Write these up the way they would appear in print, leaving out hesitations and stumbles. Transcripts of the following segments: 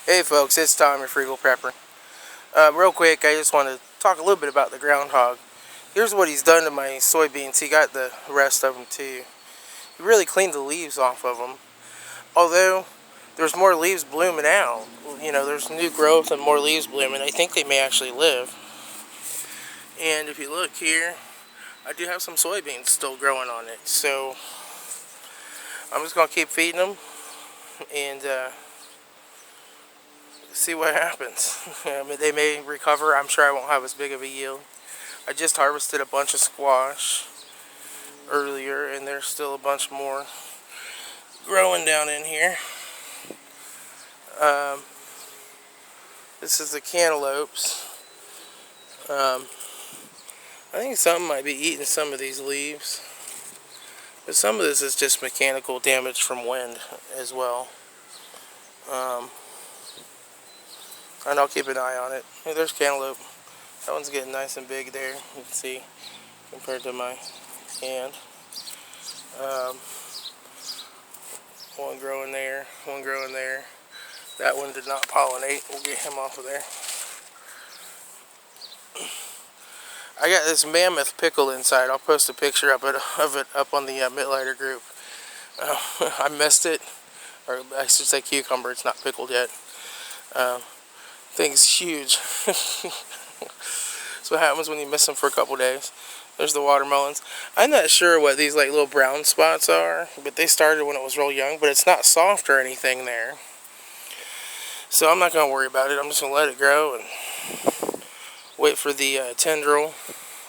Hey folks, it's Tom, your Frugal Prepper. Real quick, I just want to talk a little bit about the groundhog. Here's what he's done to my soybeans. He got the rest of them too. He really cleaned the leaves off of them. Although there's more leaves blooming out. You know, there's new growth and more leaves blooming. I think they may actually live. And if you look here, I do have some soybeans still growing on it. So I'm just going to keep feeding them and see what happens. I mean, they may recover. I'm sure I won't have as big of a yield. I just harvested a bunch of squash earlier, and there's still a bunch more growing down in here. This is the cantaloupes. I think something might be eating some of these leaves, but some of this is just mechanical damage from wind as well. And I'll keep an eye on it. Hey, there's cantaloupe. That one's getting nice and big there. You can see compared to my hand. One growing there, one growing there. That one did not pollinate. We'll get him off of there. I got this mammoth pickle inside. I'll post a picture of it up on the Mitlighter group. I missed it, or I should say cucumber. It's not pickled yet. Thing's huge. That's what happens when you miss them for a couple days. There's the watermelons. I'm not sure what these like little brown spots are, but they started when it was real young, but it's not soft or anything there. So I'm not going to worry about it. I'm just going to let it grow and wait for the tendril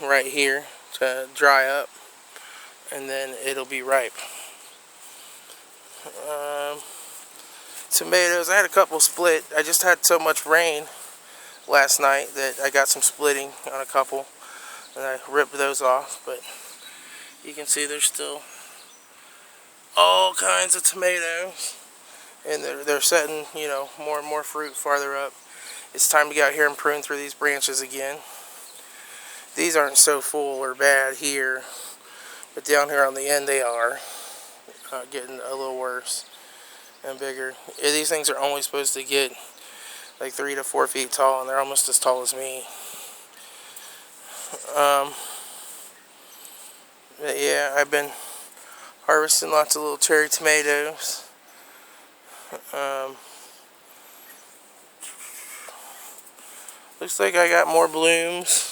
right here to dry up, and then it'll be ripe. Tomatoes, I had a couple split. I just had so much rain last night that I got some splitting on a couple, and I ripped those off, but you can see there's still all kinds of tomatoes, and they're setting, you know, more and more fruit farther up. It's time to get out here and prune through these branches again. These aren't so full or bad here, but down here on the end they are getting a little worse and bigger. These things are only supposed to get like 3 to 4 feet tall, and they're almost as tall as me. But yeah, I've been harvesting lots of little cherry tomatoes. Looks like I got more blooms.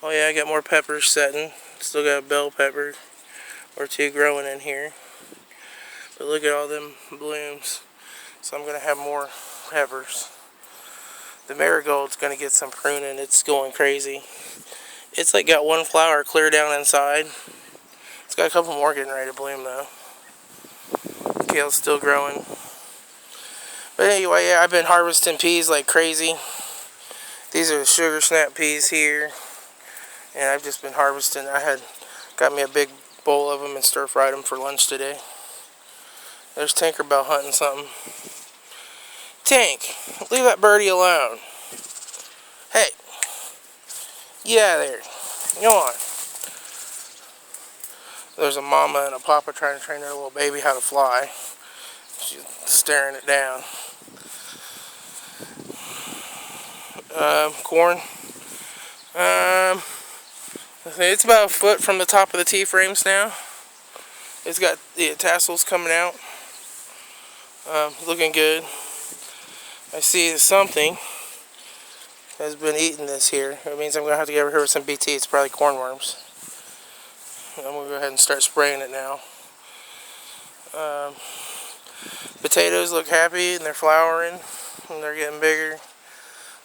Oh yeah, I got more peppers setting. Still got a bell pepper or two growing in here. But look at all them blooms. So I'm going to have more peppers. The marigold's going to get some pruning. It's going crazy. It's like got one flower clear down inside. It's got a couple more getting ready to bloom though. Kale's still growing. But anyway, yeah, I've been harvesting peas like crazy. These are the sugar snap peas here. And I've just been harvesting. Got me a big bowl of them and stir fried them for lunch today. There's Tinkerbell hunting something. Tank, leave that birdie alone. Hey, get out of there. Come on. There's a mama and a papa trying to train their little baby how to fly. She's staring it down. Corn. It's about a foot from the top of the T-frames now. It's got the tassels coming out. Looking good. I see something has been eating this here. It means I'm going to have to get over here with some BT. It's probably cornworms. I'm going to go ahead and start spraying it now. Potatoes look happy and they're flowering and they're getting bigger.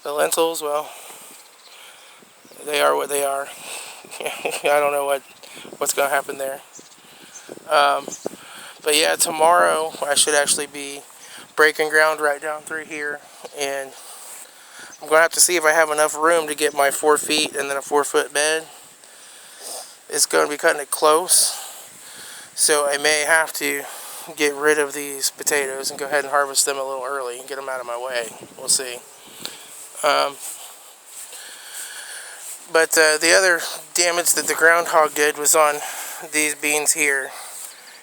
The lentils, well, they are what they are. I don't know what's going to happen there. But yeah, tomorrow I should actually be breaking ground right down through here, and I'm going to have to see if I have enough room to get my 4 feet and then a 4-foot bed. It's going to be cutting it close, so I may have to get rid of these potatoes and go ahead and harvest them a little early and get them out of my way. We'll see. But the other damage that the groundhog did was on these beans here.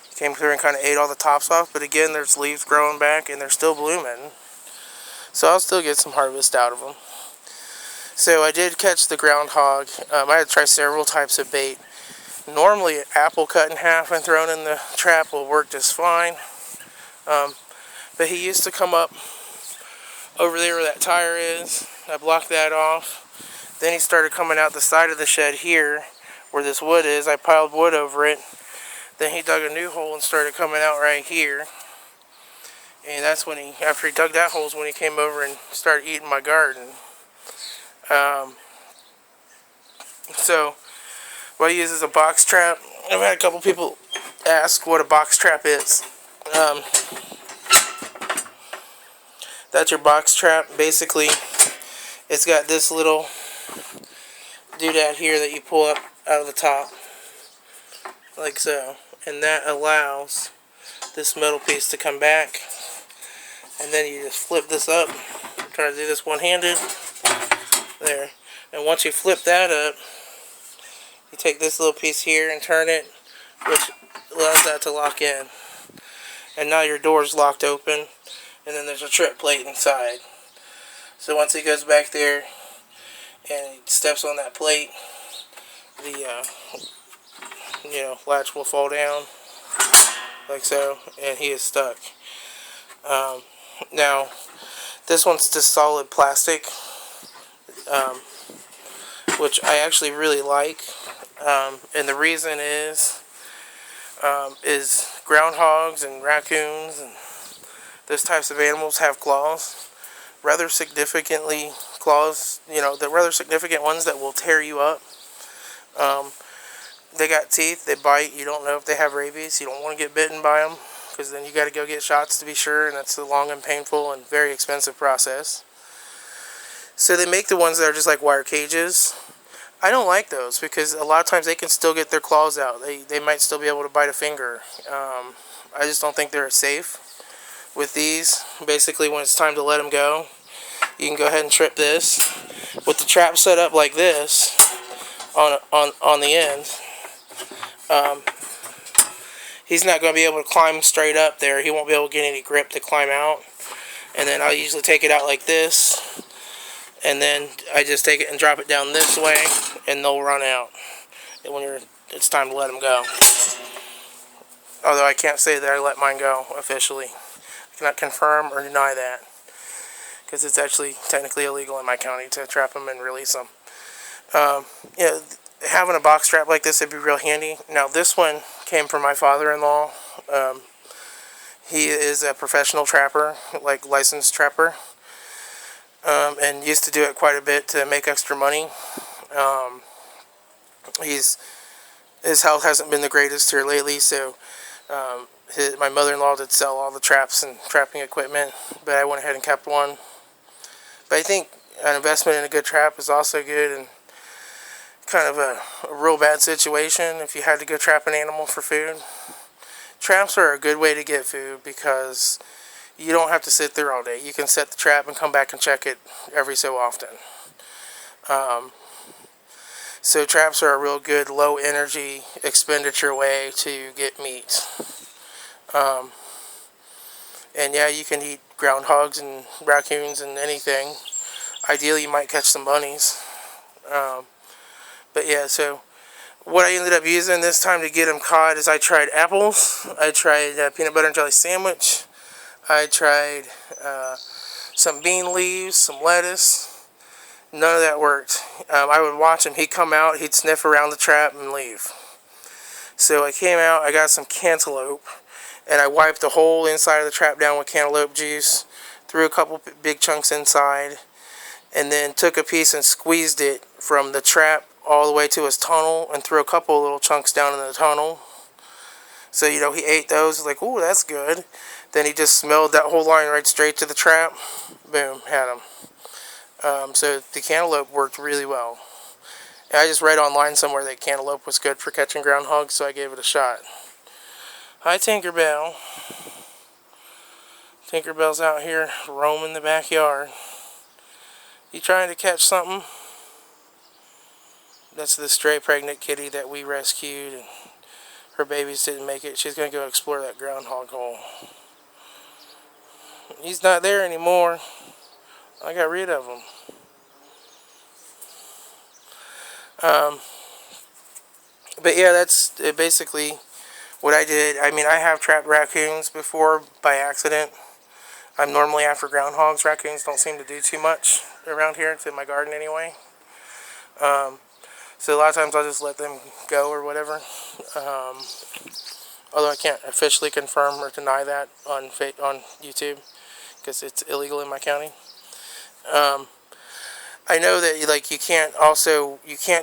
You Came through and kind of ate all the tops off, but again, there's leaves growing back and they're still blooming. So I'll still get some harvest out of them. So I did catch the groundhog. I had to try several types of bait. Normally, an apple cut in half and thrown in the trap will work just fine. But he used to come up over there where that tire is. I blocked that off. Then he started coming out the side of the shed here where this wood is. I piled wood over it. Then he dug a new hole and started coming out right here. And that's when he, after he dug that hole, is when he came over and started eating my garden. So what I use is a box trap. I've had a couple people ask what a box trap is. That's your box trap. Basically, it's got this little doodad here that you pull up out of the top, like so, and that allows this metal piece to come back, and then you just flip this up. I'm trying to do this one-handed. There. And once you flip that up, you take this little piece here and turn it, which allows that to lock in. And now your door's locked open, and then there's a trip plate inside. So once he goes back there and he steps on that plate, the latch will fall down like so, and he is stuck. Now this one's just solid plastic, which I actually really like, and the reason is groundhogs and raccoons and those types of animals have claws, rather significantly claws, the rather significant ones that will tear you up. They got teeth, they bite. You don't know if they have rabies. You don't want to get bitten by them, because then you got to go get shots to be sure, and that's a long and painful and very expensive process. So they make the ones that are just like wire cages. I don't like those because a lot of times they can still get their claws out. They might still be able to bite a finger. I just don't think they're safe. With these, basically when it's time to let them go, you can go ahead and trip this. With the trap set up like this on the end, he's not going to be able to climb straight up there. He won't be able to get any grip to climb out. And then I'll usually take it out like this, and then I just take it and drop it down this way, and they'll run out when it's time to let them go. Although I can't say that I let mine go officially. I cannot confirm or deny that, because it's actually technically illegal in my county to trap them and release them. Having a box trap like this would be real handy. Now this one came from my father-in-law. He is a professional trapper, like licensed trapper, and used to do it quite a bit to make extra money. His health hasn't been the greatest here lately, so my mother-in-law did sell all the traps and trapping equipment, but I went ahead and kept one. But I think an investment in a good trap is also good, and kind of a real bad situation if you had to go trap an animal for food. Traps are a good way to get food because you don't have to sit there all day. You can set the trap and come back and check it every so often. So traps are a real good low energy expenditure way to get meat. And yeah, you can eat groundhogs and raccoons and anything. Ideally you might catch some bunnies. But yeah, so what I ended up using this time to get them caught is I tried apples, I tried peanut butter and jelly sandwich, I tried some bean leaves, some lettuce. None of that worked. I would watch him, he'd come out, he'd sniff around the trap and leave. So I came out, I got some cantaloupe, and I wiped the whole inside of the trap down with cantaloupe juice, threw a couple big chunks inside, and then took a piece and squeezed it from the trap all the way to his tunnel and threw a couple little chunks down in the tunnel. So, he ate those, like, ooh, that's good. Then he just smelled that whole line right straight to the trap. Boom, had him. So the cantaloupe worked really well. And I just read online somewhere that cantaloupe was good for catching groundhogs, so I gave it a shot. Hi, Tinkerbell. Tinkerbell's out here roaming the backyard. You trying to catch something? That's the stray pregnant kitty that we rescued and her babies didn't make it. She's going to go explore that groundhog hole. He's not there anymore. I got rid of him. But yeah, that's basically what I did. I mean, I have trapped raccoons before by accident. I'm normally after groundhogs. Raccoons don't seem to do too much around here. It's in my garden anyway. So a lot of times I'll just let them go or whatever. Although I can't officially confirm or deny that on YouTube because it's illegal in my county. I know that like you can't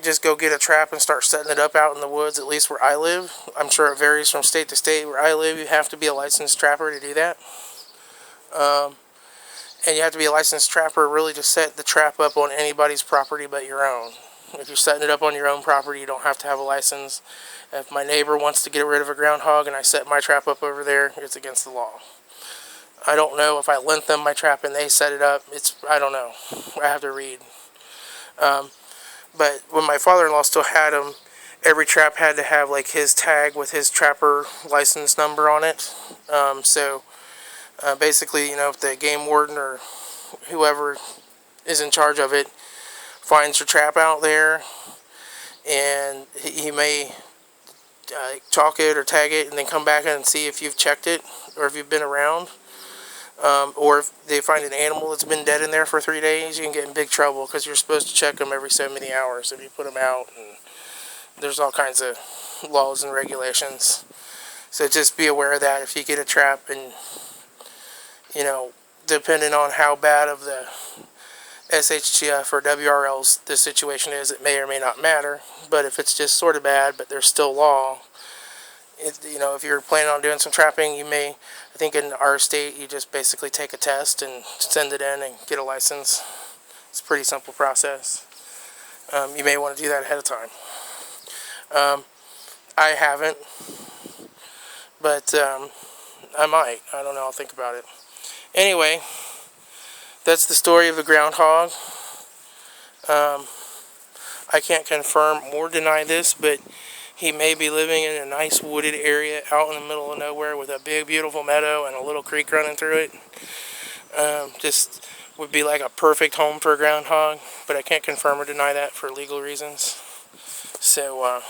just go get a trap and start setting it up out in the woods, at least where I live. I'm sure it varies from state to state. Where I live, you have to be a licensed trapper to do that. And you have to be a licensed trapper really to set the trap up on anybody's property but your own. If you're setting it up on your own property, you don't have to have a license. If my neighbor wants to get rid of a groundhog and I set my trap up over there, it's against the law. I don't know if I lent them my trap and they set it up. I don't know. I have to read. But when my father-in-law still had him, every trap had to have like his tag with his trapper license number on it. Basically, you know, if the game warden or whoever is in charge of it finds your trap out there, and he may chalk it or tag it and then come back and see if you've checked it or if you've been around. Or if they find an animal that's been dead in there for 3 days, you can get in big trouble because you're supposed to check them every so many hours if you put them out. And there's all kinds of laws and regulations. So just be aware of that if you get a trap, and, you know, depending on how bad of the SHTF or WRLs the situation is, it may or may not matter. But if it's just sort of bad, but there's still law, you know, if you're planning on doing some trapping, you may, I think in our state, you just basically take a test and send it in and get a license. It's a pretty simple process. You may want to do that ahead of time. I haven't, but I might. I don't know. I'll think about it. Anyway, that's the story of the groundhog. I can't confirm or deny this, but he may be living in a nice wooded area out in the middle of nowhere with a big, beautiful meadow and a little creek running through it. Just would be like a perfect home for a groundhog, but I can't confirm or deny that for legal reasons. So,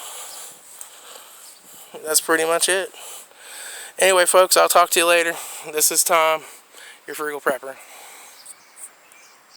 that's pretty much it. Anyway, folks, I'll talk to you later. This is Tom, your Frugal Prepper.